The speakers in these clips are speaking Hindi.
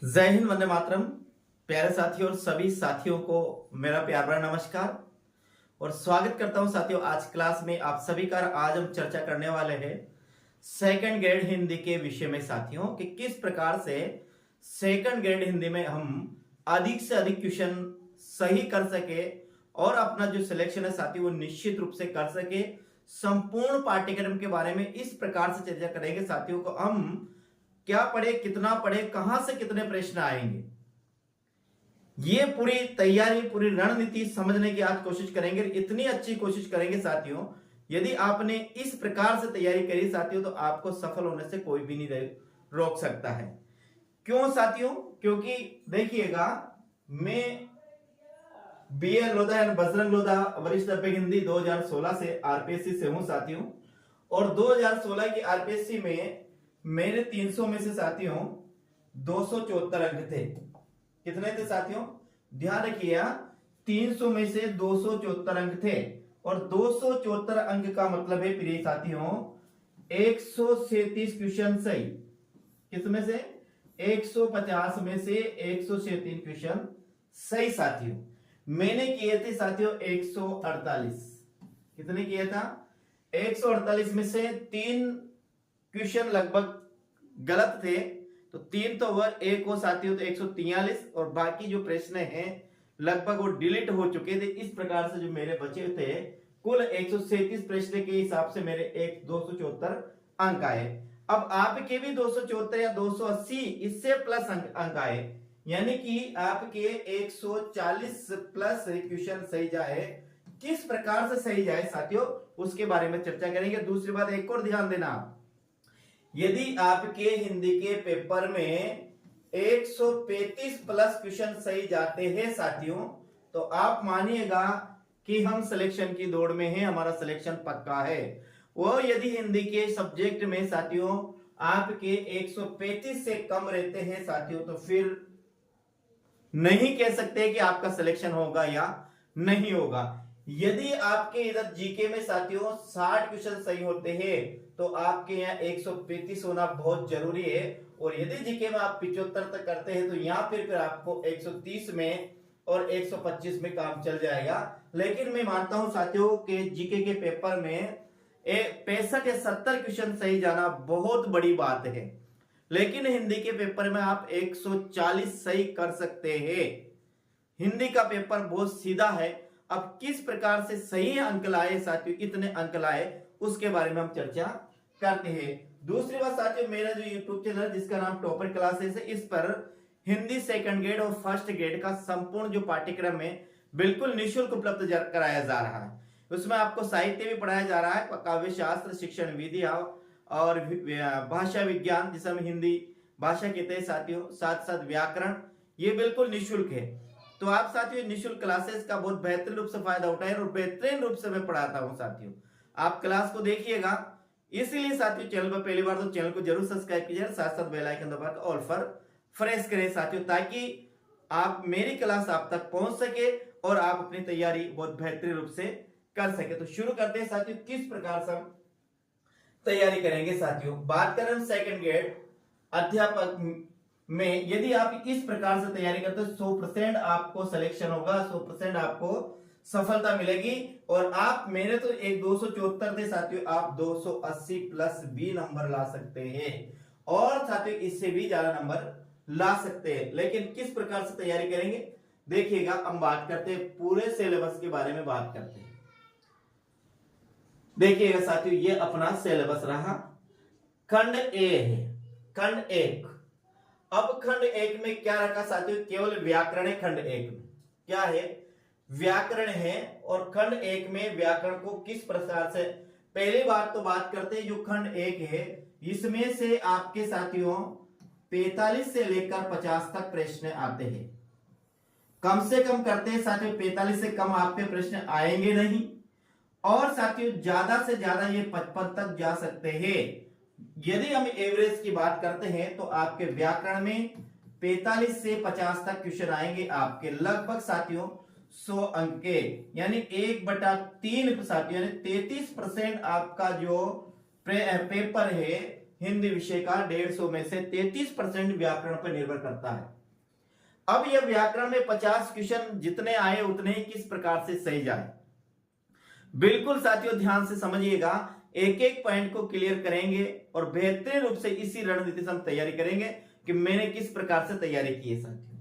जय हिंद, वंदे मातरम। प्यारे साथियों और सभी साथियों को मेरा प्यार भरा नमस्कार और स्वागत करता हूं साथियों आज क्लास में आप सभी का। आज हम चर्चा करने वाले हैं सेकंड ग्रेड हिंदी के विषय में साथियों कि किस प्रकार से सेकंड ग्रेड हिंदी में हम अधिक से अधिक क्वेश्चन सही कर सके और अपना जो सिलेक्शन है साथियों वो निश्चित रूप से कर सके। संपूर्ण पाठ्यक्रम के बारे में इस प्रकार से चर्चा करेंगे साथियों को हम क्या पढ़े, कितना पढ़े, कहां से कितने प्रश्न आएंगे, ये पूरी तैयारी, पूरी रणनीति समझने की आज कोशिश करेंगे। इतनी अच्छी कोशिश करेंगे साथियों, यदि आपने इस प्रकार से तैयारी करी साथियों तो आपको सफल होने से कोई भी नहीं रोक सकता है। क्यों साथियों? क्योंकि देखिएगा, मैं बीएल लोधा एंड बजरंग लोधा वरिष्ठ अध्यापक हिंदी 2016 से आरपीएससी से हूं साथियों, और 2016 की आरपीएससी में मेरे 300 में से साथियों 274 अंक थे। कितने थे साथियों? ध्यान रखिए, 300 में से 274 अंक थे और 274 अंक का मतलब है प्रिय साथियों 137 क्वेश्चन सही। किसमें से? 150 में से 137 क्वेश्चन सही साथियों। मैंने किए थे साथियों 148। कितने किया था? 148 में से 3 क्वेश्चन लगभग गलत थे, तो 3 तो ओवर, एक हो साथियों तो 143 और बाकी जो प्रश्न हैं लगभग वो डिलीट हो चुके थे। इस प्रकार से जो मेरे बचे थे कुल 137 प्रश्न के हिसाब से मेरे 274 अंक आए। अब आपके भी 274 या 280 इससे प्लस अंक आए, यानी कि आपके 140 प्लस क्वेश्चन सही जाए। किस प्रकार से सही जाए साथियों उसके बारे में चर्चा करेंगे। दूसरी बात एक और ध्यान देना, यदि आपके हिंदी के पेपर में 135 प्लस क्वेश्चन सही जाते हैं साथियों तो आप मानिएगा कि हम सिलेक्शन की दौड़ में हैं, हमारा सिलेक्शन पक्का है। वो यदि हिंदी के सब्जेक्ट में साथियों आपके 135 से कम रहते हैं साथियों तो फिर नहीं कह सकते कि आपका सिलेक्शन होगा या नहीं होगा। यदि आपके इधर जीके में साथियों 60 क्वेश्चन सही होते हैं तो आपके यहाँ 135 होना बहुत जरूरी है, और यदि जीके में आप 75 तक करते हैं तो यहाँ फिर आपको 130 में और 125 में काम चल जाएगा। लेकिन मैं मानता हूं साथियों कि जीके के पेपर में 65 या 70 क्वेश्चन सही जाना बहुत बड़ी बात है, लेकिन हिंदी के पेपर में आप 140 सही कर सकते हैं। हिंदी का पेपर बहुत सीधा है। अब किस प्रकार से सही अंक लाए साथियों, कितने अंक लाए, उसके बारे में हम चर्चा करते हैं। दूसरी बात साथियों, मेरा जो यूट्यूब चैनल जिसका नाम टॉपर क्लासेस है, इस पर हिंदी सेकंड ग्रेड और फर्स्ट ग्रेड का संपूर्ण जो पाठ्यक्रम है बिल्कुल निःशुल्क उपलब्ध कराया जा रहा है। उसमें आपको साहित्य भी पढ़ाया जा रहा है, काव्य शास्त्र, शिक्षण विधि और भाषा विज्ञान जिसे हम हिंदी भाषा कहते हैं साथियों, साथ साथ व्याकरण, ये बिल्कुल निःशुल्क है। तो आप साथियों निःशुल्क क्लासेस का बहुत बेहतरीन रूप से फायदा उठाएं और बेहतरीन रूप से मैं पढ़ाता हूं साथियों। आप क्लास को देखिएगा, इसीलिए साथियों चैनल पर पहली बार तो चैनल को जरूर सब्सक्राइब कीजिए, साथ साथ बेल आइकन दबाकर ऑल पर प्रेस करें साथियों, ताकि आप मेरी क्लास आप तक पहुंच सके और आप अपनी तैयारी बहुत बेहतरीन रूप से कर सके। तो शुरू करते हैं साथियों, किस प्रकार से हम तैयारी करेंगे साथियों। बात करें हम सेकंड ग्रेड अध्यापक में, यदि आप इस प्रकार से तैयारी करते हो 100% आपको सिलेक्शन होगा, 100% आपको सफलता मिलेगी। और आप, मेरे तो एक 274 थे साथियों, आप 280 प्लस भी नंबर ला सकते हैं और साथियों इससे भी ज्यादा नंबर ला सकते हैं। लेकिन किस प्रकार से तैयारी करेंगे देखिएगा। हम बात करते हैं पूरे सिलेबस के बारे में बात करते हैं। देखिएगा साथियों, ये अपना सिलेबस रहा। खंड ए है, खंड 1। अब खंड 1 में क्या रखा साथियों? केवल व्याकरण है। खंड 1 में क्या है? व्याकरण है। और खंड 1 में व्याकरण को किस प्रकार से, पहली बात तो बात करते हैं जो खंड 1 है इसमें से आपके साथियों 45 से लेकर 50 तक प्रश्न आते हैं। कम से कम करते हैं साथियों 45 से कम आपके प्रश्न आएंगे नहीं, और साथियों ज्यादा से ज्यादा ये 55 तक जा सकते हैं। यदि हम एवरेज की बात करते हैं तो आपके व्याकरण में 45 से 50 तक क्वेश्चन आएंगे आपके, लगभग साथियों 100 अंक के, यानी 1/3 साथियों, यानी 33% आपका जो पेपर है हिंदी विषय का 150 में से 33% व्याकरण पर निर्भर करता है। अब यह व्याकरण में 50 क्वेश्चन जितने आए उतने ही किस प्रकार से सही जाए, बिल्कुल साथियों ध्यान से समझिएगा, एक एक पॉइंट को क्लियर करेंगे और बेहतरीन रूप से इसी रणनीति से हम तैयारी करेंगे कि मैंने किस प्रकार से तैयारी की है साथियों।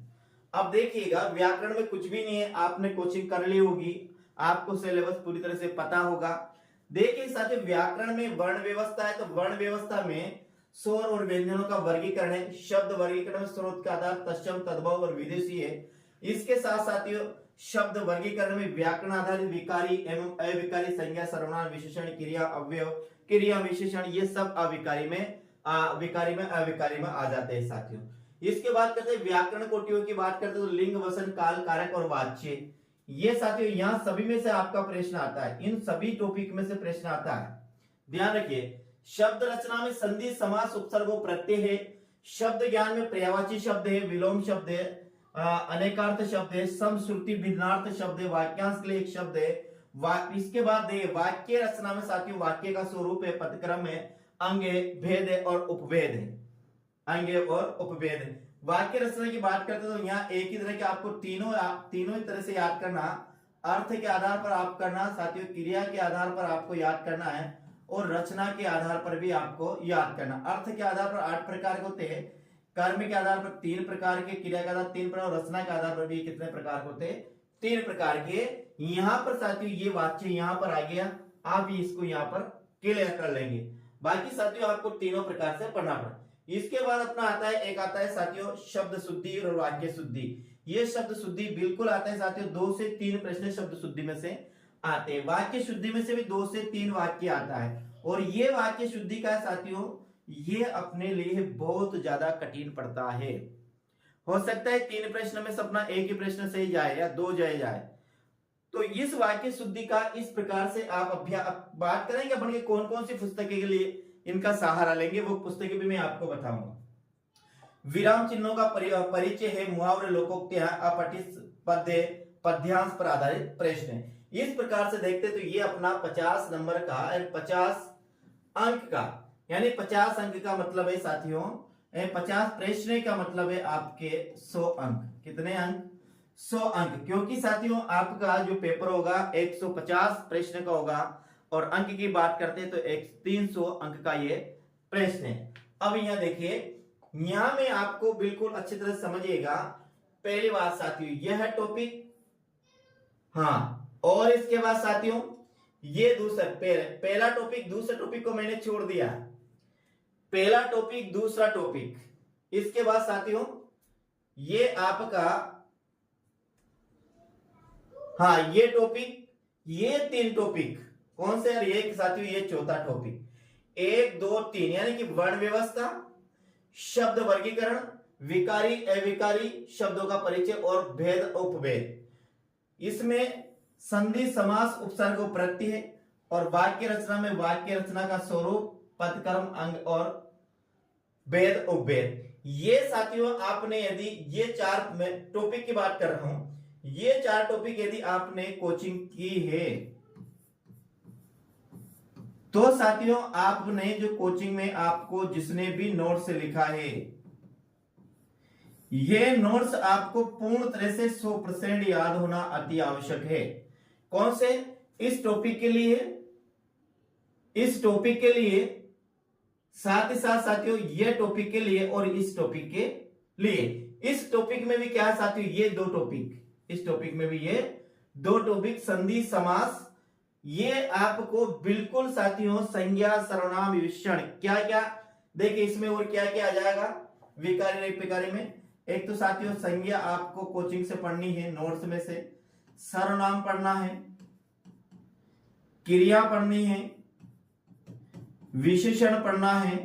अब देखिएगा, व्याकरण में कुछ भी नहीं है, आपने कोचिंग कर ली होगी, आपको सिलेबस पूरी तरह से पता होगा। देखिए साथियों, व्याकरण में वर्ण व्यवस्था है, तो वर्ण व्यवस्था में स्वर और व्यंजनों का वर्गीकरण है। शब्द वर्गीकरण में स्रोत का आधार तत्सम, तद्भव और विदेशी है। इसके साथ साथियों शब्द वर्गीकरण में व्याकरण आधारित विकारी एवं अविकारी संज्ञा, सर्वनाम, विशेषण, क्रिया, अव्यय, क्रिया, विशेषण, ये सब अविकारी में अविकारी में आ जाते हैं साथियों। इसके बाद करते हैं व्याकरण कोटियों की बात करते हैं, तो लिंग, वचन, काल, कारक और वाच्य, ये साथियों यहां सभी में से आपका प्रश्न आता है, इन सभी टॉपिक में से प्रश्न आता है। ध्यान रखिए, शब्द रचना में संधि, समास, उपसर्ग और प्रत्यय है। शब्द ज्ञान में पर्यायवाची शब्द है, विलोम शब्द है, अनेकार्थ शब्द है, समश्रुति भिन्नार्थ शब्द है, वाक्यांश के लिए एक शब्द है। इसके बाद वाक्य रचना में साथियों वाक्य का स्वरूप है, पदक्रम है, अंग है, भेद है और उपभेद है, अंग और उपभेद है। वाक्य रचना की बात करते हैं तो यहाँ एक ही तरह के आपको तीनों ही तरह से याद करना, अर्थ के आधार पर आप करना साथियों, क्रिया के आधार पर आपको याद करना है और रचना के आधार पर भी आपको याद करना। अर्थ के आधार पर 8 प्रकार के होते हैं, कर्म के आधार पर 3 प्रकार के, क्रिया के आधार 3 प्रकार, रचना के आधार पर भी कितने प्रकार होते हैं, 3 प्रकार के। यहाँ पर साथियों ये वाक्य यहाँ पर आ गया, आप इसको यहाँ पर क्लियर कर लेंगे। बाकी साथियों आपको तीनों प्रकार से पढ़ना पड़ेगा। इसके बाद अपना आता है, एक आता है साथियों शब्द शुद्धि और वाक्य शुद्धि। ये शब्द शुद्धि बिल्कुल आता है साथियों, 2 से 3 प्रश्न शब्द शुद्धि में से आते हैं। वाक्य शुद्धि में से भी 2 से 3 वाक्य आता है, और ये वाक्य शुद्धि का साथियों ये अपने लिए बहुत ज्यादा कठिन पड़ता है। हो सकता है 3 प्रश्न में से अपना एक ही प्रश्न सही जाए या 2 जाए। तो इस वाक्य शुद्धि का इस प्रकार से आप अभ्यास बात करेंगे अपन के कौन कौन सी पुस्तकें के लिए इनका सहारा लेंगे, वो पुस्तकें भी मैं आपको बताऊंगा। विराम चिन्हों का परिचय है, मुहावरे, लोकोक्तियां, अपठित पद्य, पद्यांश पर आधारित प्रश्न है। इस प्रकार से देखते तो ये अपना 50 नंबर का 50 अंक का, यानी 50 अंक का मतलब है साथियों, 50 प्रश्न का मतलब है आपके 100 अंक। कितने अंक? 100 अंक, क्योंकि साथियों आपका जो पेपर होगा 150 प्रश्न का होगा, और अंक की बात करते हैं तो 300 अंक का ये प्रश्न है। अब यहाँ देखिए, यहाँ में आपको बिल्कुल अच्छी तरह समझिएगा। पहली बात साथियों यह है टॉपिक, हाँ, और इसके बाद साथियों ये दूसरा पहला टॉपिक, दूसरे टॉपिक को मैंने छोड़ दिया, पहला टॉपिक दूसरा टॉपिक। इसके बाद साथियों ये आपका, हाँ, ये टॉपिक, ये 3 टॉपिक कौन से? एक साथियों ये चौथा टॉपिक, 1 2 3, यानी कि वर्ण व्यवस्था, शब्द वर्गीकरण, विकारी अविकारी शब्दों का परिचय और भेद उपभेद। इसमें संधि, समास, उपसर्ग, प्रत्यय और वाक्य रचना में वाक्य रचना का स्वरूप, पदक्रम, अंग और भेद उपभेद। ये साथियों आपने यदि ये 4 टॉपिक की बात कर रहा हूं, ये 4 टॉपिक यदि आपने कोचिंग की है तो साथियों आपने जो कोचिंग में आपको जिसने भी नोट्स लिखा है, ये नोट्स आपको पूर्ण तरह से 100% याद होना अति आवश्यक है। कौन से? इस टॉपिक के लिए, इस टॉपिक के लिए, साथ ही साथ साथियों ये टॉपिक के लिए और इस टॉपिक के लिए। इस टॉपिक में भी क्या है साथियों, ये 2 टॉपिक, इस टॉपिक में भी ये 2 टॉपिक, संधि, समास, ये आपको बिल्कुल साथियों संज्ञा, सर्वनाम, विशेषण, क्या क्या देखिए इसमें और क्या क्या आ जाएगा विकारी निर्विकारी में। एक तो साथियों संज्ञा आपको कोचिंग से पढ़नी है, नोट्स में से, सर्वनाम पढ़ना है, क्रिया पढ़नी है, विशेषण पढ़ना है,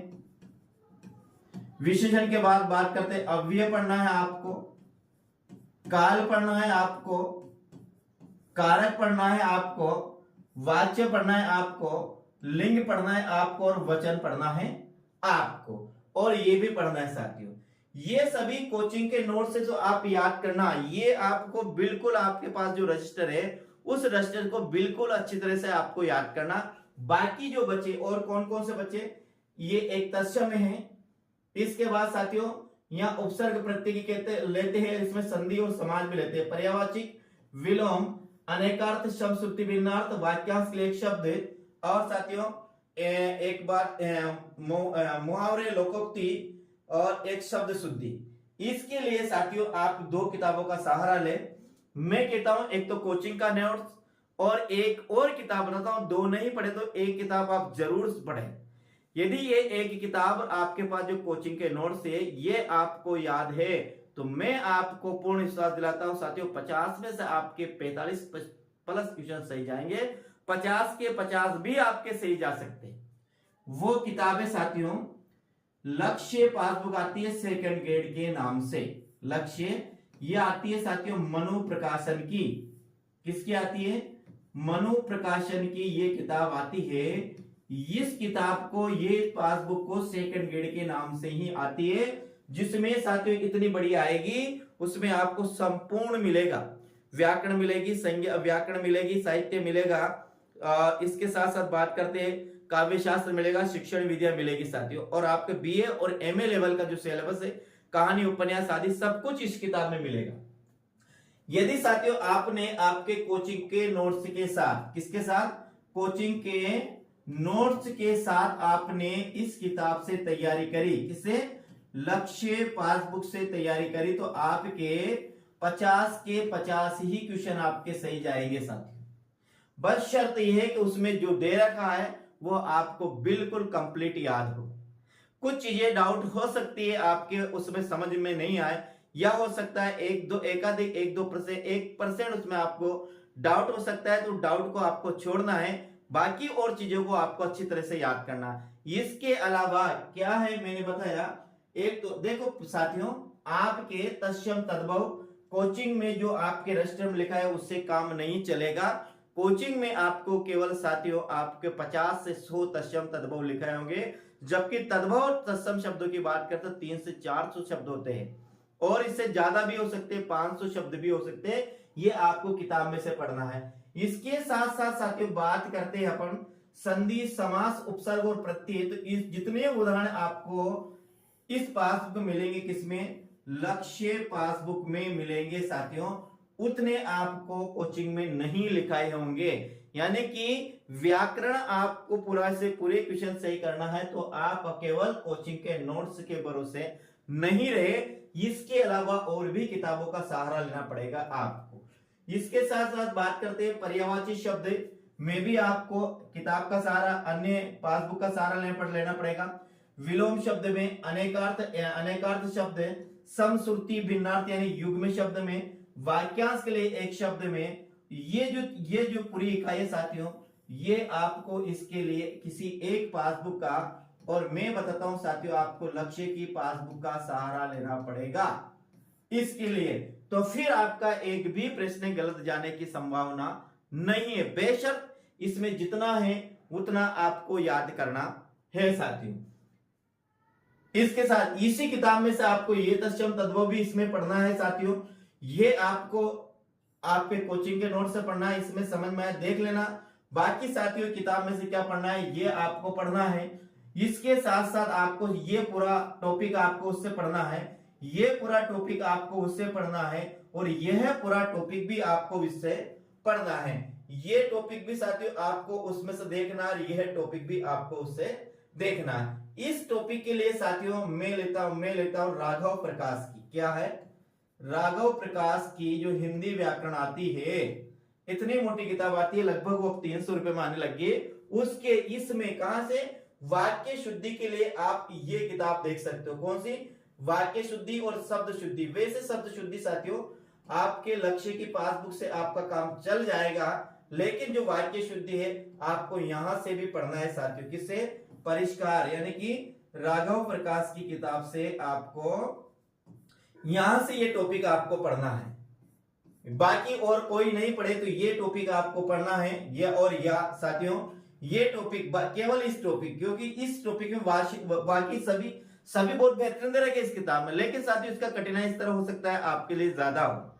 विशेषण के बाद बात करते हैं अव्यय पढ़ना है आपको, काल पढ़ना है आपको, कारक पढ़ना है आपको, वाच्य पढ़ना है आपको, लिंग पढ़ना है आपको और वचन पढ़ना है आपको, और ये भी पढ़ना है साथियों। ये सभी कोचिंग के नोट से जो आप याद करना, ये आपको बिल्कुल आपके पास जो रजिस्टर है उस रजिस्टर को बिल्कुल अच्छी तरह से आपको याद करना। बाकी जो बचे और कौन कौन से बचे, ये एक तत्सम है। इसके बाद साथियों यहाँ उपसर्ग प्रत्यय कहते लेते हैं, इसमें संधि और समाज भी लेते हैं। पर्यायवाचिक, विलोम, अनेकार्थ, शब्द श्रुति भिन्नार्थ, वाक्यांश के लिए एक शब्द, और साथियों एक बार मुहावरे, लोकोक्ति और एक शब्द शुद्धि। इसके लिए साथियों आप दो किताबों का सहारा ले। मैं कहता हूं एक तो कोचिंग का नोट्स और एक और किताब बनाता हूं, दो नहीं पढ़े तो एक किताब आप जरूर पढ़ें। यदि ये एक किताब आपके पास जो कोचिंग के नोट्स है ये आपको याद है तो मैं आपको पूर्ण विश्वास दिलाता हूं साथियों 50 में से आपके 45 प्लस क्वेश्चन सही जाएंगे, 50 के 50 भी आपके सही जा सकते हैं। वो किताबें साथियों लक्ष्य पासबुक आती है सेकंड ग्रेड के नाम से। लक्ष्य ये आती है साथियों मनु प्रकाशन की। किसकी आती है? मनु प्रकाशन की ये किताब आती है। इस किताब को ये पासबुक को सेकंड ग्रेड के नाम से ही आती है, जिसमें साथियों इतनी बड़ी आएगी, उसमें आपको संपूर्ण मिलेगा, व्याकरण मिलेगी, संज्ञा व्याकरण मिलेगी, साहित्य मिलेगा, इसके साथ साथ बात करते हैं काव्य शास्त्र मिलेगा, शिक्षण विद्या मिलेगी साथियों, और आपके बीए और एमए लेवल का जो सिलेबस है, कहानी, उपन्यास आदि सब कुछ इस किताब में मिलेगा। यदि साथियों आपने आपके कोचिंग के नोट्स के साथ, किसके साथ? कोचिंग के नोट्स के साथ आपने इस किताब से तैयारी करी, किससे? लक्ष्य पासबुक से तैयारी करी, तो आपके 50 के 50 ही क्वेश्चन आपके सही जाएंगे साथियों। बस शर्त यह है कि उसमें जो दे रखा है वो आपको बिल्कुल कंप्लीट याद हो। कुछ चीजें डाउट हो सकती है आपके उसमें समझ में नहीं आए, या हो सकता है एक दो एकाधिक 1% उसमें आपको डाउट हो सकता है, तो डाउट को आपको छोड़ना है, बाकी और चीजों को आपको अच्छी तरह से याद करना है। इसके अलावा क्या है मैंने बताया, एक तो देखो साथियों आपके तत्सम तद्भव कोचिंग में जो आपके रजिस्टर में लिखा है उससे काम नहीं चलेगा। कोचिंग में आपको केवल साथियों आपके 50 से 100 तत्सम तद्भव लिखे होंगे, जबकि तद्भव और तत्सम शब्दों की बात करते 300 से 400 शब्द होते हैं, और इससे ज्यादा भी हो सकते हैं, 500 शब्द भी हो सकते हैं। ये आपको किताब में से पढ़ना है। इसके साथ साथ साथियों बात करते हैं अपन संधि, समास, उपसर्ग और प्रत्यय। तो इस जितने उदाहरण आपको इस पासबुक में मिलेंगे, किसमें? लक्ष्य पासबुक में मिलेंगे साथियों, उतने आपको कोचिंग में नहीं लिखाए होंगे। यानी कि व्याकरण आपको पूरा से पूरे क्वेश्चन सही करना है तो आप केवल कोचिंग के नोट्स के भरोसे नहीं रहे, इसके अलावा और भी किताबों का सहारा लेना पड़ेगा आपको। इसके साथ साथ बात करते हैं पर्यायवाची शब्द में भी आपको किताब का सहारा, अन्य पासबुक का सहारा लेना पड़ेगा। विलोम शब्द में अनेकार्थ शब्द, समश्रुति भिन्नार्थ यानी युग्म शब्द में, वाक्यांश के लिए एक शब्द में, ये जो पूरी इकाई है साथियों ये आपको इसके लिए किसी एक पासबुक का, और मैं बताता हूं साथियों आपको लक्ष्य की पासबुक का सहारा लेना पड़ेगा इसके लिए। तो फिर आपका एक भी प्रश्न गलत जाने की संभावना नहीं है, बेशक इसमें जितना है उतना आपको याद करना है साथियों। इसके साथ इसी किताब में से आपको ये तत्सम तद्भव भी इसमें पढ़ना है साथियों। ये आपको आपके कोचिंग के नोट से पढ़ना है, इसमें समझ में आए देख लेना। बाकी साथियों किताब में से क्या पढ़ना है ये आपको पढ़ना है। इसके साथ साथ आपको ये पूरा टॉपिक आपको उससे पढ़ना है, ये पूरा टॉपिक आपको उससे पढ़ना है, और यह पूरा टॉपिक भी आपको इससे पढ़ना है। ये टॉपिक भी साथियों आपको उसमें से देखना है, यह टॉपिक भी आपको उससे देखना है। इस टॉपिक के लिए साथियों मैं लेता हूं राघव प्रकाश की, क्या है? राघव प्रकाश की जो हिंदी व्याकरण आती है, इतनी मोटी किताब आती है, लगभग वो 300 रुपए में आने लगी। उसके इसमें कहां से वाक्य शुद्धि के लिए आप ये किताब देख सकते हो। कौन सी? वाक्य शुद्धि और शब्द शुद्धि। वैसे शब्द शुद्धि साथियों आपके लक्ष्य की पासबुक से आपका काम चल जाएगा, लेकिन जो वाक्य शुद्धि है आपको यहां से भी पढ़ना है साथियों। किससे? परिष्कार यानी कि राघव प्रकाश की किताब से आपको यहां से ये टॉपिक आपको पढ़ना है। बाकी और कोई नहीं पढ़े तो ये टॉपिक आपको पढ़ना है। ये और या साथियों ये टॉपिक केवल इस टॉपिक, क्योंकि इस टॉपिक में बाकी सभी बहुत बेहतरीन दे रखे इस किताब में, लेकिन साथियों इसका कठिनाई इस तरह हो सकता है आपके लिए ज्यादा हो।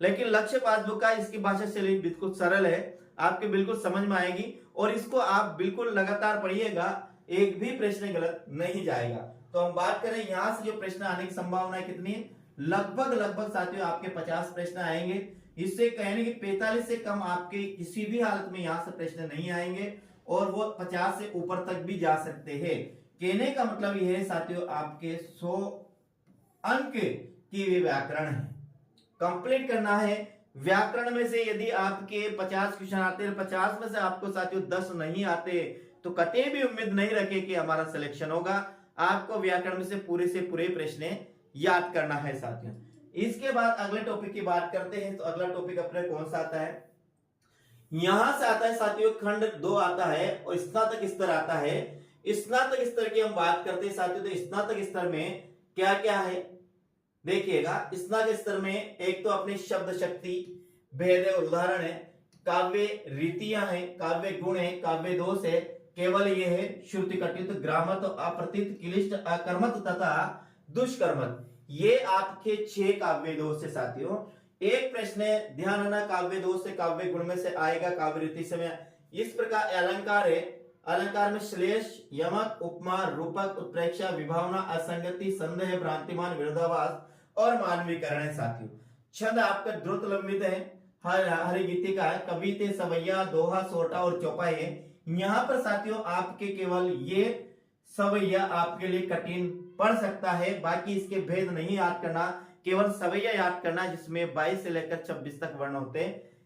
लेकिन लक्ष्य पासबुक का इसकी भाषा शैली बिल्कुल सरल है, आपके बिल्कुल समझ में आएगी, और इसको आप बिल्कुल लगातार पढ़िएगा। एक भी प्रश्न गलत नहीं जाएगा। तो हम बात करें यहां से जो प्रश्न आने की संभावना कितनी है, लगभग साथियों आपके 50 प्रश्न आएंगे। इससे कहने की 45 से कम आपके किसी भी हालत में यहां से प्रश्न नहीं आएंगे और वो 50 से ऊपर तक भी जा सकते हैं। कहने का मतलब यह है साथियों आपके 100 अंक की वे व्याकरण है, कंप्लीट करना है। व्याकरण में से यदि आपके 50 क्वेश्चन आते हैं, 50 में से आपको साथियों 10 नहीं आते तो कतई भी उम्मीद नहीं रखे कि हमारा सिलेक्शन होगा। आपको व्याकरण में से पूरे प्रश्न याद करना है साथियों। इसके बाद अगले टॉपिक की बात करते हैं। तो अगला टॉपिक अपने कौन सा आता है, यहां से आता है साथियों खंड 2 आता है और स्नातक स्तर आता है। स्नातक स्तर की हम बात करते हैं साथियों। तो स्नातक स्तर में क्या क्या है देखिएगा। स्नातक स्तर में एक तो अपनी शब्द शक्ति, भेद और उदाहरण है, काव्य रीतियां हैं, काव्य गुण है, काव्य दोष है, केवल ये है श्रुति कटित, ग्रामत, अप्रतीत, क्लिष्ट, अकर्मत तथा दुष्कर्मत। ये आपके 6 काव्य दोष है साथियों। एक प्रश्न ध्यान रखना, काव्य दोष से काव्य गुण में से आएगा, काव्य रीति से में। इस प्रकार अलंकार है, अलंकार में श्लेष, यमक, उपमा, रूपक, उत्प्रेक्षा, विभावना, असंगति, संदेह, भ्रांतिमान, विरोधाभास और मानवीकरण है साथियों। छंद आपका द्रुत लंबित है, हरि गीतिका है, कविते, सवैया, दोहा, सोटा और चौपाई है। यहां पर साथियों आपके केवल ये सवैया आपके लिए कठिन पड़ सकता है, बाकी इसके भेद नहीं याद करना, केवल सवैया याद करना जिसमें 22 से लेकर 26 तक वर्ण होते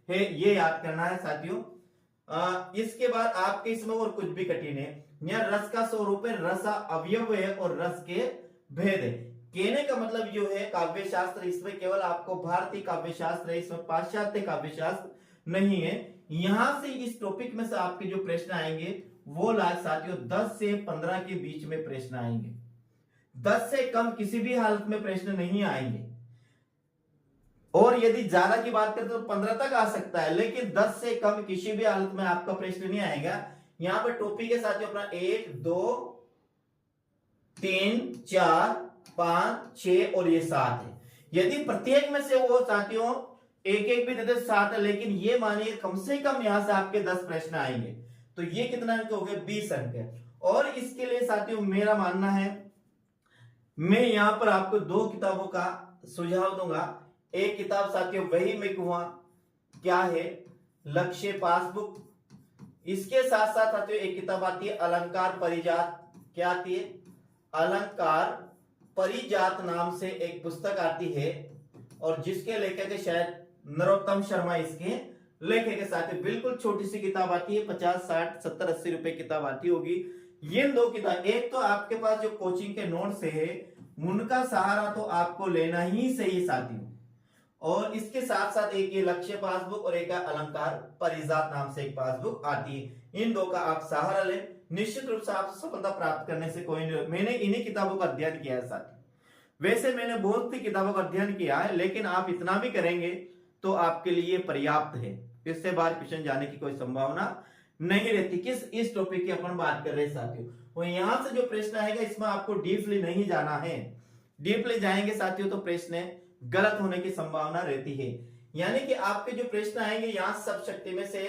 हैं, ये याद करना है साथियों। इसके बाद आपके इसमें और कुछ भी कठिन है। यहाँ रस का स्वरूप है, रस अवयव है और रस के भेद है। कहने का मतलब जो है काव्य शास्त्र, इसमें केवल आपको भारतीय काव्य शास्त्र है, इसमें पाश्चात्य काव्य शास्त्र नहीं है। यहां से इस टॉपिक में से आपके जो प्रश्न आएंगे वो साथियों 10 से 15 के बीच में प्रश्न आएंगे। 10 से कम किसी भी हालत में प्रश्न नहीं आएंगे और यदि ज्यादा की बात करें तो 15 तक आ सकता है, लेकिन 10 से कम किसी भी हालत में आपका प्रश्न नहीं आएगा। यहां पर टॉपिक है साथियों अपना 1 2 3 4 5 6 और ये 7 है। यदि प्रत्येक में से वो साथियों एक एक भी देते 7 है, लेकिन ये मानिए कम से कम यहां से आपके 10 प्रश्न आएंगे तो ये कितना अंक हो गए, 20 अंक है। और इसके लिए साथियों मेरा मानना है, मैं यहां पर आपको 2 किताबों का सुझाव दूंगा। एक किताब साथियों वही में कुआं, क्या है, लक्ष्य पासबुक। इसके साथ साथ साथियों एक किताब आती है अलंकार परिजात, क्या आती है, अलंकार परिजात नाम से एक पुस्तक आती है और जिसके लेखक है शायद नरोत्तम शर्मा, इसके लेखक के साथ बिल्कुल छोटी सी किताब आती है, 50 60 70 80 रुपए किताब आती होगी। ये 2 किताब, एक तो आपके पास जो कोचिंग के नोट्स है उनका सहारा तो आपको लेना ही सही साथियों, और इसके साथ साथ एक ये लक्ष्य पासबुक और एक अलंकार परिजात नाम से एक पासबुक आती है। इन 2 का आप सहारा लें, निश्चित रूप से आप सफलता प्राप्त करने से कोई नहीं। मैंने इन्हीं किताबों का अध्ययन किया है साथियों। वैसे मैंने बहुत सी किताबों का अध्ययन किया है, लेकिन आप इतना भी करेंगे तो आपके लिए पर्याप्त है। इससे बाहर क्वेश्चन जाने की कोई संभावना नहीं रहती। किस इस टॉपिक की अपन बात कर रहे हैं साथियों, और यहां से जो प्रश्न आएगा इसमें आपको डीपली नहीं जाना है। डीपली जाएंगे साथियों तो प्रश्न गलत होने की संभावना रहती है। यानी कि आपके जो प्रश्न आएंगे यहाँ सब शक्ति में से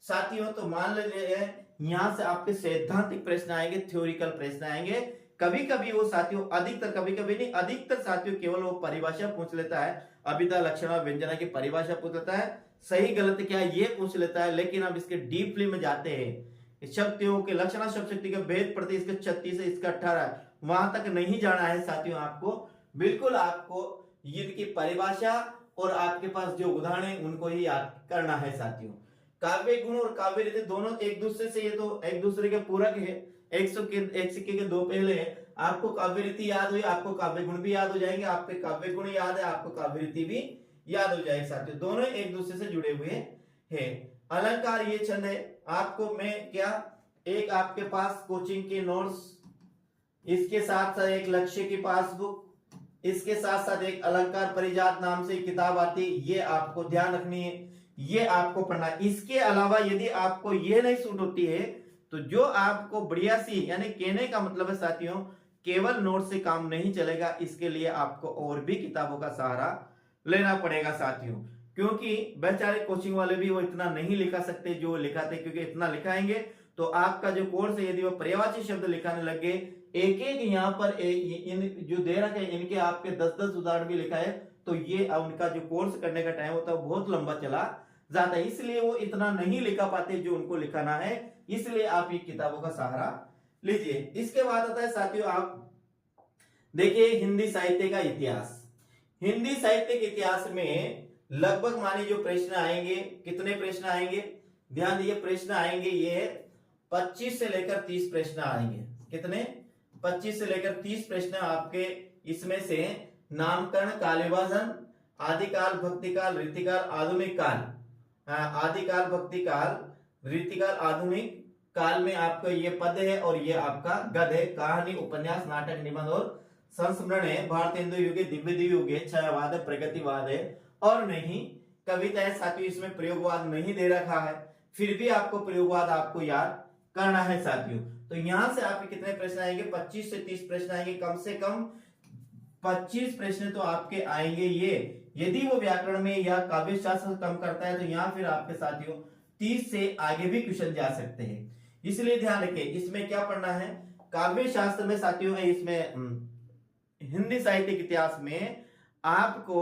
साथियों, तो मान लीजिए यहां से आपके सैद्धांतिक प्रश्न आएंगे, थ्योरिकल प्रश्न आएंगे। कभी कभी वो साथियों अधिकतर, कभी कभी नहीं, अधिकतर साथियों केवल वो परिभाषा पूछ लेता है, अभिधा लक्षण व्यंजना की परिभाषा पूछ लेता है, सही गलत क्या ये पूछ लेता है। लेकिन अब इसके डीपली में जाते हैं, शक्तियों के लक्षण शब्द शक्ति का भेद पड़ते इसके 36 से इसका 18, वहां तक नहीं जाना है साथियों। आपको बिल्कुल आपको इनकी परिभाषा और आपके पास जो उदाहरण है उनको ही याद करना है साथियों। काव्य गुण और काव्य रीति दोनों एक दूसरे से, ये तो एक दूसरे के पूरक है, एक सिक्के के 2 पहले हैं। आपको काव्य रीति याद हुई, आपको काव्य गुण भी याद हो जाएंगे, आपके काव्य गुण याद है, आपको काव्य रीति भी याद हो जाएगी साथियों। दोनों एक दूसरे से जुड़े हुए हैं। अलंकार ये छंद है, आपको मैं क्या, एक आपके पास कोचिंग के नोट्स, इसके साथ साथ एक लक्ष्य की पासबुक, इसके साथ साथ एक अलंकार परिजात नाम से किताब आती है, ये आपको ध्यान रखनी है, ये आपको पढ़ना है। इसके अलावा यदि आपको ये नहीं सूट होती है तो जो आपको बढ़िया सी, यानी कहने का मतलब है साथियों केवल नोट से काम नहीं चलेगा, इसके लिए आपको और भी किताबों का सहारा लेना पड़ेगा साथियों, क्योंकि बेचारे कोचिंग वाले भी वो इतना नहीं लिखा सकते जो लिखाते, क्योंकि इतना लिखाएंगे तो आपका जो कोर्स है यदि वो पर्यायवाची शब्द लिखाने लग गए, एक एक यहाँ पर इन जो दे रखे हैं इनके आपके 10-10 उदाहरण भी लिखा है, तो ये उनका जो कोर्स करने का टाइम होता है बहुत लंबा चला जाता है, इसलिए वो इतना नहीं लिखा पाते जो उनको लिखाना है, इसलिए आप ये किताबों का सहारा लीजिए। इसके बाद आता है साथियों, आप देखिए हिंदी साहित्य का इतिहास। हिंदी साहित्य के इतिहास में लगभग मानिए जो प्रश्न आएंगे, कितने प्रश्न आएंगे, ध्यान दीजिए, प्रश्न आएंगे ये 25 से लेकर 30 प्रश्न आएंगे। कितने? 25 से लेकर 30 प्रश्न आपके इसमें से नामकरण, काल विभाजन, आदिकाल, भक्तिकाल, रीतिकाल, आधुनिक काल, आदिकाल, भक्तिकाल, रीतिकाल, आधुनिक काल में आपका ये पद है और ये आपका गद है। कहानी, उपन्यास, नाटक, निबंध और संस्मरण है। भारत हिंदू युग, दिव्य युग है, छायावाद है, प्रगतिवाद है और नहीं कविता है। साथियों इसमें प्रयोगवाद नहीं दे रखा है, फिर भी आपको प्रयोगवाद आपको याद करना है साथियों। तो यहां से आपके कितने प्रश्न आएंगे? 25 से 30 प्रश्न आएंगे, कम से कम 25 प्रश्न तो आपके आएंगे ये। यदि वो व्याकरण में या काव्य शास्त्र कम करता है तो यहाँ फिर आपके साथियों 30 से आगे भी क्वेश्चन जा सकते हैं, इसलिए ध्यान रखें। इसमें क्या पढ़ना है? काव्य शास्त्र में साथियों, इसमें हिंदी साहित्य के इतिहास में आपको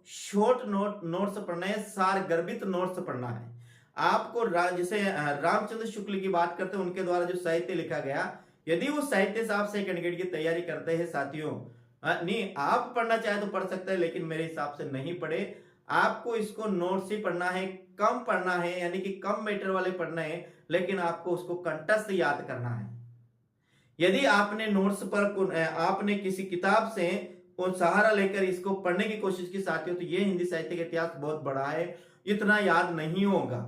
शॉर्ट नोट्स पढ़ना है, सार गर्भित नोट्स पढ़ना है आपको। जैसे रामचंद्र शुक्ल की बात करते हैं, उनके द्वारा जो साहित्य लिखा गया, यदि वो साहित्य से आप सेकंड ग्रेड की तैयारी करते हैं साथियों, नहीं आप पढ़ना चाहे तो पढ़ सकते हैं, लेकिन मेरे हिसाब से नहीं पढ़े। आपको इसको नोट्स ही पढ़ना है, कम पढ़ना है, यानी कि कम मैटर वाले पढ़ना है, लेकिन आपको उसको कंठस्थ याद करना है। यदि आपने नोट्स पर आपने किसी किताब से और सहारा लेकर इसको पढ़ने की कोशिश की साथियों, तो ये हिंदी साहित्य का इतिहास बहुत बड़ा है, इतना याद नहीं होगा।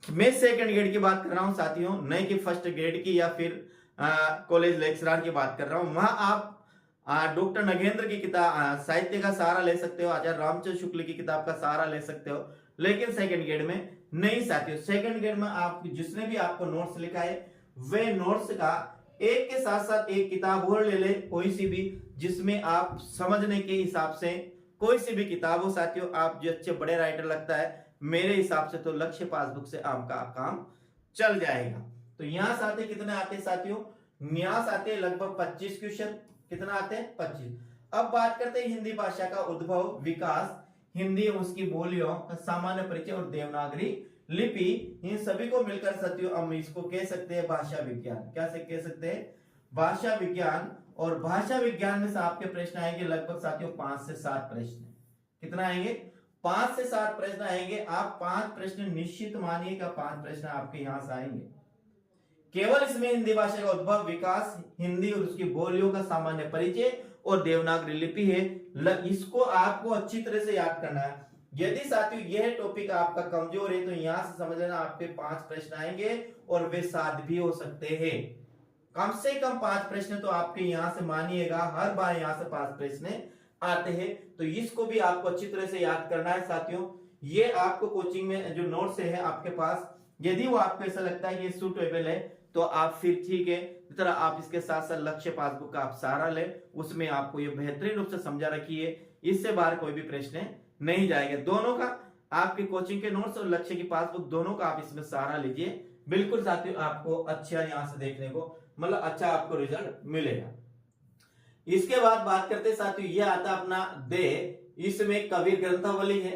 मैं सेकंड ग्रेड की बात कर रहा हूं साथियों, नहीं कि फर्स्ट ग्रेड की या फिर कॉलेज लेक्चरर की बात कर रहा हूं। वहां आप डॉक्टर नगेंद्र की किताब साहित्य का सहारा ले सकते हो, आचार्य रामचंद्र शुक्ल की किताब का सहारा ले सकते हो, लेकिन सेकंड ग्रेड में नहीं साथियों। सेकंड ग्रेड में आप जिसने भी आपको नोट्स लिखा है वे नोट्स का एक के साथ साथ एक किताब और ले ले, कोई सी भी, जिसमें आप समझने के हिसाब से कोई सी भी किताब हो साथियों। आप जो अच्छे बड़े राइटर लगता है, मेरे हिसाब से तो लक्ष्य पासबुक से आपका काम चल जाएगा। तो यहां साथ कितने आते हैं साथियों? न्यास आते हैं लगभग 25 क्वेश्चन। कितना आते हैं? 25। अब बात करते हैं हिंदी भाषा का उद्भव, विकास, हिंदी उसकी बोलियों का सामान्य परिचय और देवनागरी लिपि, इन सभी को मिलकर साथियों हम इसको कह सकते हैं भाषा विज्ञान। क्या से कह सकते हैं? भाषा विज्ञान। और भाषा विज्ञान में से आपके प्रश्न आएंगे लगभग साथियों 5 से 7 प्रश्न। कितना आएंगे? 5 से 7 प्रश्न आएंगे। आप 5 प्रश्न निश्चित मानिएगा, 5 प्रश्न आपके यहां से आएंगे। केवल इसमें हिंदी भाषा का उद्भव, विकास, हिंदी और उसकी बोलियों का सामान्य परिचय और देवनागरी लिपि है। इसको आपको अच्छी तरह से याद करना है। यदि साथियों यह टॉपिक आपका कमजोर है तो यहां से समझ लेना आपके 5 प्रश्न आएंगे और वे 7 भी हो सकते हैं। कम से कम 5 प्रश्न तो आपके यहां से मानिएगा, हर बार यहां से 5 प्रश्न आते हैं, तो इसको भी आपको अच्छी तरह से याद करना है साथियों। ये आपको कोचिंग में जो नोट्स है आपके पास, यदि वो आपको ऐसा लगता है कि सूटेबल है तो आप फिर ठीक है, तरह आप इसके साथ साथ लक्ष्य पासबुक का आप सहारा ले, उसमें आपको ये बेहतरीन रूप से समझा रखिए, इससे बाहर कोई भी प्रश्न नहीं जाएगा। दोनों का, आपके कोचिंग के नोट्स और लक्ष्य की पासबुक दोनों का आप इसमें सहारा लीजिए, बिल्कुल साथियों आपको अच्छा यहां से देखने को मतलब अच्छा आपको रिजल्ट मिलेगा। इसके बाद बात करते साथियों, ये आता अपना दे, इसमें कबीर ग्रंथावली है।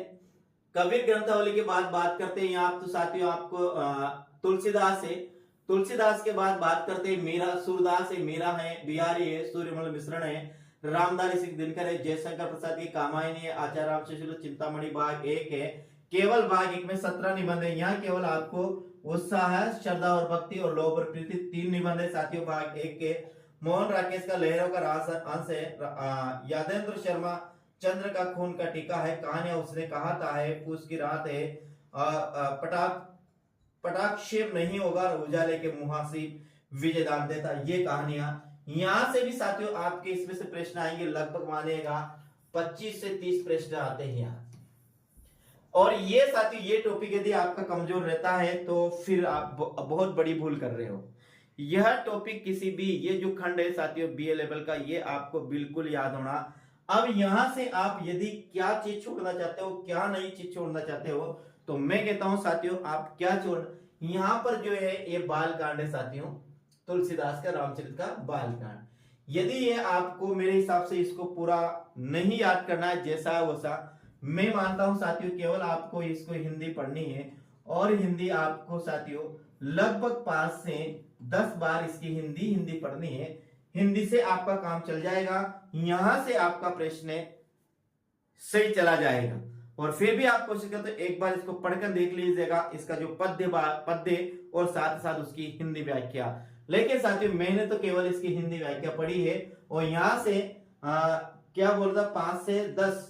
कबीर ग्रंथावली के बाद बात करते हैं यहाँ तो साथियों आपको तुलसीदास है। तुलसीदास के बाद बात करते हैं मीरा, सूरदास है, मीरा है, बिहारी है, सूर्यमल मिश्रण है, रामधारी सिंह दिनकर है, जयशंकर प्रसाद की कामायनी है, आचार्य रामचंद्र चिंतामणि भाग 1 है। केवल भाग 1 में 17 निबंध है। यहाँ केवल आपको उत्साह, श्रद्धा और भक्ति और लोभ और प्रीति 3 निबंध है साथियों भाग 1 के। मोहन राकेश का लहरों का अंश है। यादेंद्र शर्मा चंद्र का खून का टीका है। कहानियां उसने कहा था है, पूस की रात है, पटाक्षेप नहीं होगा, उजाले के मुहासी विजय दान देता, ये कहानियां। यहां से भी साथियों आपके इसमें से प्रश्न आएंगे, लगभग मानिएगा 25 से 30 प्रश्न आते हैं यहाँ। और ये साथियों ये टॉपिक यदि आपका कमजोर रहता है तो फिर आप बहुत बड़ी भूल कर रहे हो। यह टॉपिक किसी भी, ये जो खंड है साथियों बीए लेवल का, ये आपको बिल्कुल याद होना। अब यहां से आप यदि क्या चीज छोड़ना चाहते हो, क्या नई चीज छोड़ना चाहते हो, तो मैं कहता हूं साथियों आप क्या छोड़, यहाँ पर जो है ये बाल कांड है साथियों, तुलसीदास का रामचरित का बाल कांड। यदि ये आपको मेरे हिसाब से इसको पूरा नहीं याद करना है जैसा है वैसा, मैं मानता हूं साथियों केवल आपको इसको हिंदी पढ़नी है, और हिंदी आपको साथियों लगभग 5 से 10 बार इसकी हिंदी पढ़नी है। हिंदी से आपका काम चल जाएगा, यहां से आपका प्रश्न सही चला जाएगा। और फिर भी आप कोशिश करते एक बार इसको पढ़कर देख लीजिएगा, इसका जो पद्य और साथ साथ उसकी हिंदी व्याख्या। लेकिन साथियों मैंने तो केवल इसकी हिंदी व्याख्या पढ़ी है, और यहां से क्या बोलता 5 से 10,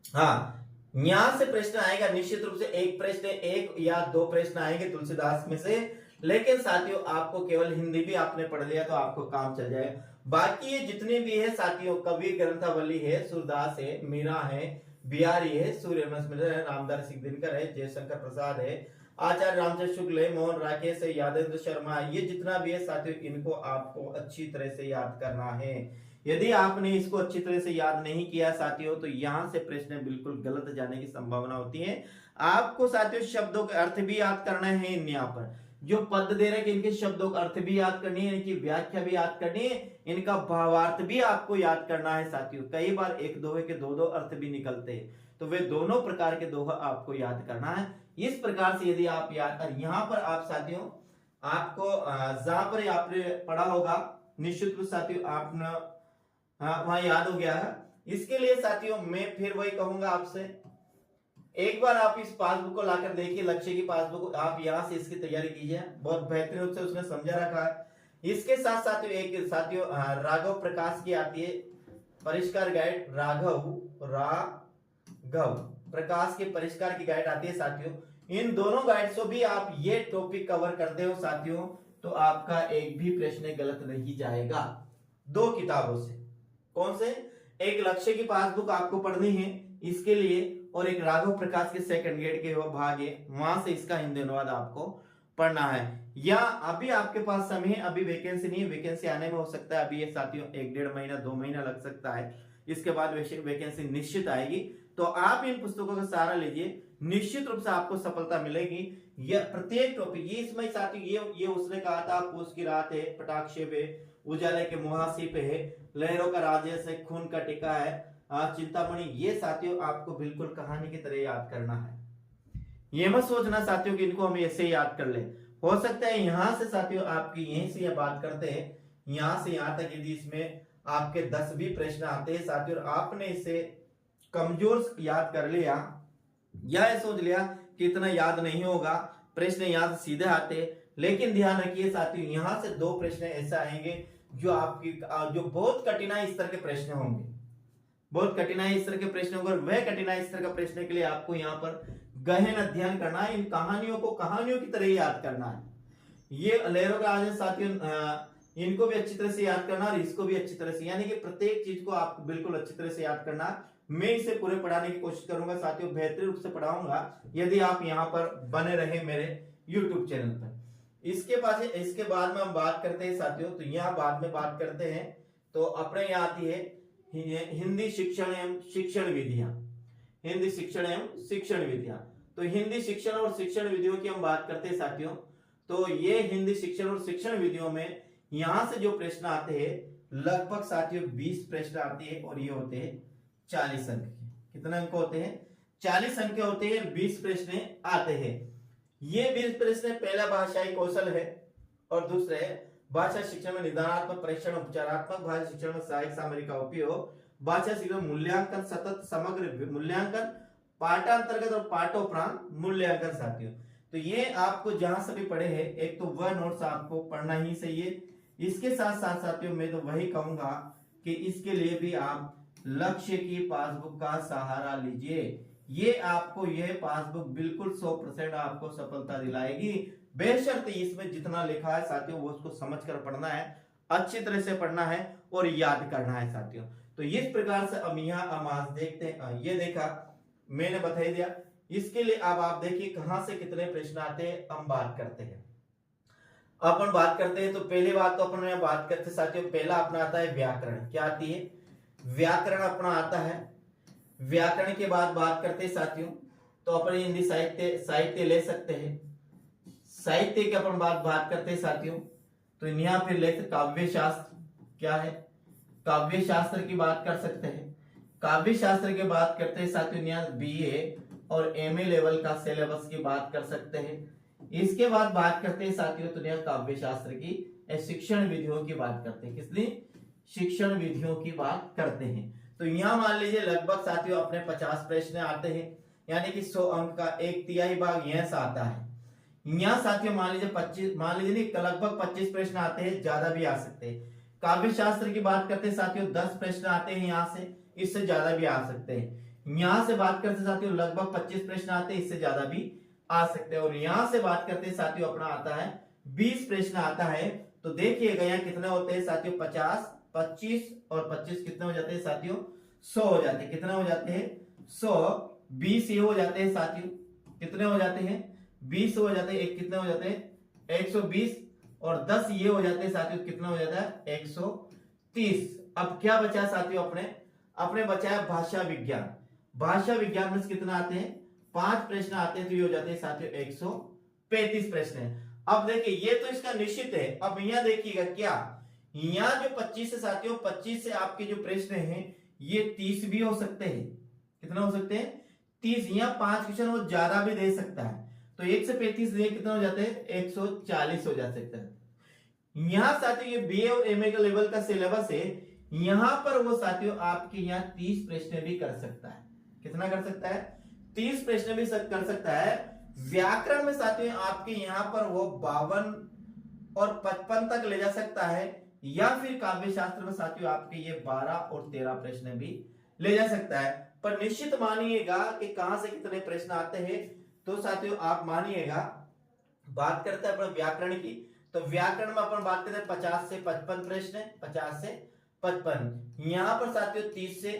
हाँ यहां से प्रश्न आएगा निश्चित रूप से, एक प्रश्न, एक या 2 प्रश्न आएंगे तुलसीदास में से। लेकिन साथियों आपको केवल हिंदी भी आपने पढ़ लिया तो आपको काम चल जाएगा। बाकी ये जितने भी है साथियों, कवि ग्रंथावली है, सूरदास है, मीरा है, बिहारी है, सूर्यवंश मिश्र है, रामधारी सिंह दिनकर है, जयशंकर प्रसाद है, आचार्य रामचंद्र शुक्ल है, मोहन राकेश है, यादेंद्र शर्मा है, ये जितना भी है साथियों इनको आपको अच्छी तरह से याद करना है। यदि आपने इसको अच्छी तरह से याद नहीं किया साथियों तो यहां से प्रश्न बिल्कुल गलत जाने की संभावना होती है। आपको साथियों शब्दों का अर्थ भी याद करना है, यहाँ पर जो पद दे रहे हैं इनके शब्दों का अर्थ भी याद करनी है, इनकी व्याख्या भी याद करनी है, इनका भावार्थ भी आपको याद करना है साथियों। कई बार एक दोहे के दो अर्थ भी निकलते हैं, तो वे दोनों प्रकार के दोहा आपको याद करना है। इस प्रकार से यदि आप याद कर, यहाँ पर आप साथियों आपको जहां पर आपने पढ़ा होगा निश्चित रूप साथियों आपने वहां याद हो गया है। इसके लिए साथियों मैं फिर वही कहूंगा आपसे, एक बार आप इस पासबुक को लाकर देखिए, लक्ष्य की पासबुक, आप यहां से इसकी तैयारी कीजिए, बहुत बेहतरीन रूप से उसने समझा रखा है। इसके साथ साथियों एक साथियों राघव प्रकाश की आती है परिष्कार गाइड, राघव प्रकाश के परिष्कार की गाइड आती है साथियों। इन दोनों गाइड से भी आप ये टॉपिक कवर करते हो साथियों तो आपका एक भी प्रश्न गलत नहीं जाएगा। 2 किताबों से, कौन से, एक लक्ष्य की पासबुक आपको पढ़नी है इसके लिए, और एक राघव प्रकाश के सेकंड ग्रेड के वो भाग है, वहां से इसका हिंदी अनुवाद आपको पढ़ना है। या अभी आपके पास समय है, अभी वैकेंसी नहीं है, वैकेंसी आने में हो सकता है अभी ये साथियों 1-1.5 महीना 2 महीना लग सकता है, इसके बाद वैकेंसी निश्चित आएगी। तो आप इन पुस्तकों का सहारा लीजिए, निश्चित रूप से आपको सफलता मिलेगी। यह प्रत्येक टॉपिक, ये इसमें साथियों ये उसने कहा था पूछ की रात है, पटाक्षे पे, उजाले के मुहासी पे है, लहरों का राजेश है, खून का टिका है, चिंतामणि, ये साथियों आपको बिल्कुल कहानी की तरह याद करना है। ये मत सोचना साथियों कि इनको हम ऐसे याद कर ले, हो सकता है यहां से साथियों आपकी यहीं से ये बात करते हैं, यहां से यहां तक यदि इसमें आपके 10 भी प्रश्न आते हैं साथियों और आपने इसे कमजोर याद कर लिया या सोच लिया कि इतना याद नहीं होगा, प्रश्न यहां से सीधे आते, लेकिन ध्यान रखिए साथियों यहां से 2 प्रश्न ऐसे आएंगे जो आपकी जो बहुत कठिनाई स्तर के प्रश्न होंगे, बहुत कठिनाई स्तर के प्रश्न होंगे। वह कठिनाई स्तर का प्रश्न के लिए आपको यहाँ पर गहन अध्ययन करना है, इन कहानियों को कहानियों की तरह याद करना है। ये लहरों का आज साथियों इनको भी अच्छी तरह से याद करना और इसको भी अच्छी तरह से, यानी कि प्रत्येक चीज को आपको बिल्कुल अच्छी तरह से याद करना। मैं इसे पूरे पढ़ाने की कोशिश करूंगा साथियों, बेहतरीन रूप से पढ़ाऊंगा यदि आप यहाँ पर बने रहे मेरे YouTube चैनल पर। इसके बाद में हम बात करते हैं साथियों, तो यहाँ बाद में बात करते हैं, तो अपने यहाँ आती है हिंदी शिक्षण एवं शिक्षण विधियां, हिंदी शिक्षण एवं शिक्षण विधियां। तो हिंदी शिक्षण और शिक्षण विधियों की हम बात करते हैं साथियों, तो ये हिंदी शिक्षण और शिक्षण विधियों में यहां से जो प्रश्न आते हैं लगभग साथियों 20 प्रश्न आते हैं और ये होते हैं 40 अंक के। कितने अंक होते हैं? 40 अंक होते हैं, 20 प्रश्न आते हैं। ये 20 प्रश्न पहला भाषाई कौशल है और दूसरा है भाषा शिक्षण में निदानात्मक परीक्षण, उपचारात्मक भाषा शिक्षण में सहायक सामग्री का उपयोग, भाषा शिक्षण मूल्यांकन, सतत समग्र मूल्यांकन, पाठांतर्गत और पाठोपरांत मूल्यांकन साथियों। तो ये आपको जहां से भी पढ़े हैं, एक तो वह नोट्स आपको पढ़ना ही चाहिए। इसके साथ साथ साथियों मैं तो वही कहूंगा कि इसके लिए भी आप लक्ष्य की पासबुक का सहारा लीजिए। ये आपको यह पासबुक बिल्कुल 100% आपको सफलता दिलाएगी, बेशर्ते इसमें जितना लिखा है साथियों वो उसको समझकर पढ़ना है, अच्छी तरह से पढ़ना है और याद करना है साथियों। तो इस प्रकार से अब यहाँ आज देखते हैं, ये देखा मैंने बता दिया। इसके लिए अब आप देखिए कहां से कितने प्रश्न आते हैं, हम बात करते हैं। अपन बात करते हैं तो पहली बात तो अपन बात करते साथियों, पहला अपना आता है व्याकरण। क्या आती है? व्याकरण अपना आता है। व्याकरण के बाद बात करते हैं साथियों, तो अपन हिंदी साहित्य ले सकते हैं। साहित्य की अपन बात करते हैं साथियों, तो यहाँ फिर ले काव्य शास्त्र क्या है, काव्य शास्त्र की बात कर सकते हैं। काव्य शास्त्र की बात करते हैं साथियों, यहाँ बीए और एमए लेवल का सिलेबस की बात कर सकते हैं। इसके बाद बात करते हैं साथियों, तो यहाँ काव्य शास्त्र की शिक्षण विधियों की बात करते हैं। किसने? शिक्षण विधियों की बात करते हैं। तो यहाँ मान लीजिए लगभग साथियों अपने 50 प्रश्न आते हैं, यानी कि 100 अंक का 1/3 भाग यहाँ से आता है। यहाँ साथियों मान लीजिए लगभग 25 प्रश्न आते हैं, ज्यादा भी आ सकते हैं। काव्य शास्त्र की बात करते हैं साथियों 10 प्रश्न आते हैं यहाँ से, इससे ज्यादा भी आ सकते हैं। यहाँ से बात करते हैं साथियों लगभग 25 प्रश्न आते हैं, इससे ज्यादा भी आ सकते हैं। और यहाँ से बात करते हैं साथियों अपना आता है 20 प्रश्न आता है। तो देखिएगा यहाँ कितने होते हैं साथियों, 50, 25 और 25 कितने हो जाते हैं साथियों, 100 हो जाते हैं। कितने हो जाते हैं, 100, 20 ये हो जाते हैं साथियों, कितने हो जाते हैं, 20 हो जाते हैं। एक कितने हो जाते हैं, 120, और 10 ये हो जाते हैं साथियों, कितना हो जाता है, 130। अब क्या बचा साथियों, अपने बचा है भाषा विज्ञान। भाषा विज्ञान में कितना आते हैं, 5 प्रश्न आते हैं, तो ये हो जाते हैं साथियों 135 प्रश्न है। अब देखिए ये तो इसका निश्चित है। अब यहाँ देखिएगा क्या, यहाँ जो 25 है साथियों, 25 से आपके जो प्रश्न हैं ये 30 भी हो सकते हैं। कितना हो सकते हैं, 30। यहाँ 5 क्वेश्चन वो ज्यादा भी दे सकता है, तो 1 से 35 कितना हो जाते हैं, 140 हो जा सकता है। यहाँ साथियों ये बीए और एमए का लेवल का सिलेबस है, यहाँ पर वो साथियों आपके यहाँ 30 प्रश्न भी कर सकता है। कितना कर सकता है, 30 प्रश्न भी कर सकता है। व्याकरण में साथियों आपके यहाँ पर वो 52 और 55 तक ले जा सकता है, या फिर काव्य शास्त्र में साथियों आपके ये 12 और 13 प्रश्न भी ले जा सकता है। पर निश्चित मानिएगा कि कहां से कितने प्रश्न आते हैं। तो साथियों आप मानिएगा, बात करते हैं अपन व्याकरण की, तो व्याकरण में अपन बात करते हैं 50 से 55 प्रश्न, 50 से 55। यहां पर साथियों 30 से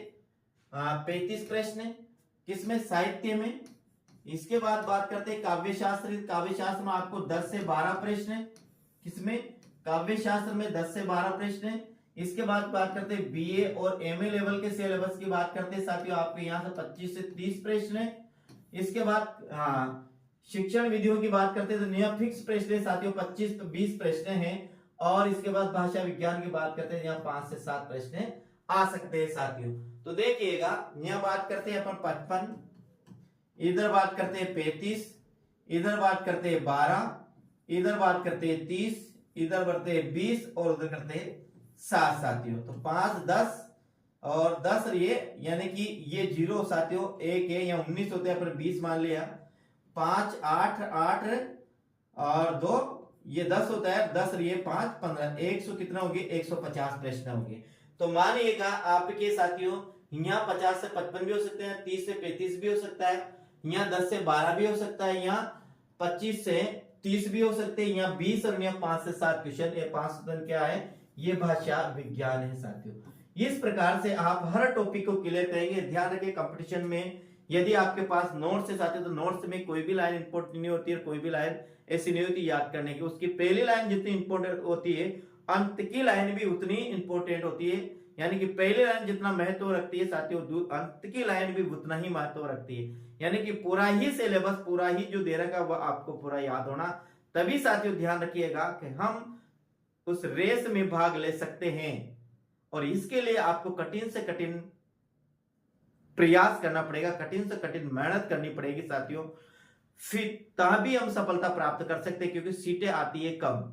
35 प्रश्न किसमें, साहित्य में। इसके बाद बात करते हैं काव्य शास्त्र। काव्य शास्त्र में आपको 10 से 12 प्रश्न, किसमें, काव्य शास्त्र में 10 से 12 प्रश्न। इसके बाद बात करते हैं बीए और एमए लेवल के सिलेबस की बात करते हैं साथियों, आपके यहाँ से 25 से 30 प्रश्न। इसके बाद शिक्षण विधियों की बात करते हैं, तो नियम फिक्स प्रश्न है साथियों 25 तो 20 प्रश्न हैं। और इसके बाद भाषा विज्ञान की बात करते हैं, यहाँ 5 से 7 प्रश्न आ सकते हैं साथियों। तो देखिएगा यहाँ बात करते हैं अपन 55, इधर बात करते हैं 35, इधर बात करते हैं 12, इधर बात करते हैं 30, इधर बढ़ते हैं 20 और उधर करते हैं 7 साथियों। तो 5, 10 और 10 ये, यानी कि ये 0 साथियों 1 है, या 19 होते हैं पर 20 मान लिया। 5, 8, 8 और 2 ये 10 होता है, 10 ये 5, 15, 100 कितना होगी, 150 प्रश्न होंगे। तो मानिएगा आपके साथियों यहाँ 50 से 55 भी हो सकते हैं, 30 से 35 भी हो सकता है, यहाँ 10 से 12 भी हो सकता है, यहाँ 25 से 30 भी हो सकते हैं, यहाँ 20 और यहाँ 5 से 7 क्वेश्चन। ये 5 क्या है, ये भाषा विज्ञान है साथियों। इस प्रकार से आप हर टॉपिक को क्लियर करेंगे। ध्यान रखिए कंपटीशन में यदि आपके पास नोट्स है साथियों, तो नोट्स में कोई भी लाइन इंपॉर्टेंट नहीं होती है, कोई भी लाइन ऐसी नहीं होती याद करने की। उसकी पहली लाइन जितनी इंपॉर्टेंट होती है, अंत की लाइन भी उतनी इंपॉर्टेंट होती है। यानी कि पहली लाइन जितना महत्व रखती है साथियों, अंत की लाइन भी उतना ही महत्व रखती है। यानी कि पूरा ही सिलेबस, पूरा ही जो दे रखा वह आपको पूरा याद होना, तभी साथियों ध्यान रखिएगा कि हम उस रेस में भाग ले सकते हैं। और इसके लिए आपको कठिन से कठिन प्रयास करना पड़ेगा, कठिन से कठिन मेहनत करनी पड़ेगी साथियों, फिर तभी हम सफलता प्राप्त कर सकते हैं। क्योंकि सीटें आती है कम।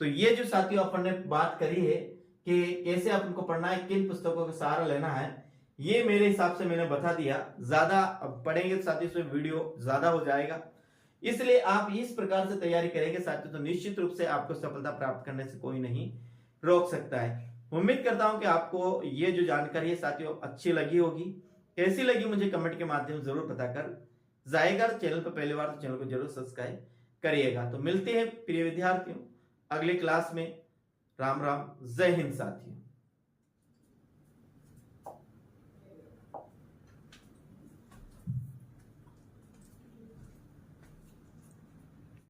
तो ये जो साथियों अपन ने बात करी है कि कैसे अपन को पढ़ना है, किन पुस्तकों का सहारा लेना है, ये मेरे हिसाब से मैंने बता दिया। ज्यादा पढ़ेंगे तो साथियों इसमें वीडियो ज्यादा हो जाएगा, इसलिए आप इस प्रकार से तैयारी करेंगे साथियों, तो निश्चित रूप से आपको सफलता प्राप्त करने से कोई नहीं रोक सकता है। उम्मीद करता हूं कि आपको ये जो जानकारी है साथियों अच्छी लगी होगी। कैसी लगी मुझे कमेंट के माध्यम से जरूर बताकर जाएगा। चैनल पर पहली बार तो चैनल को जरूर सब्सक्राइब करिएगा। तो मिलते हैं प्रिय विद्यार्थियों अगले क्लास में। राम राम, जय हिंद साथियों।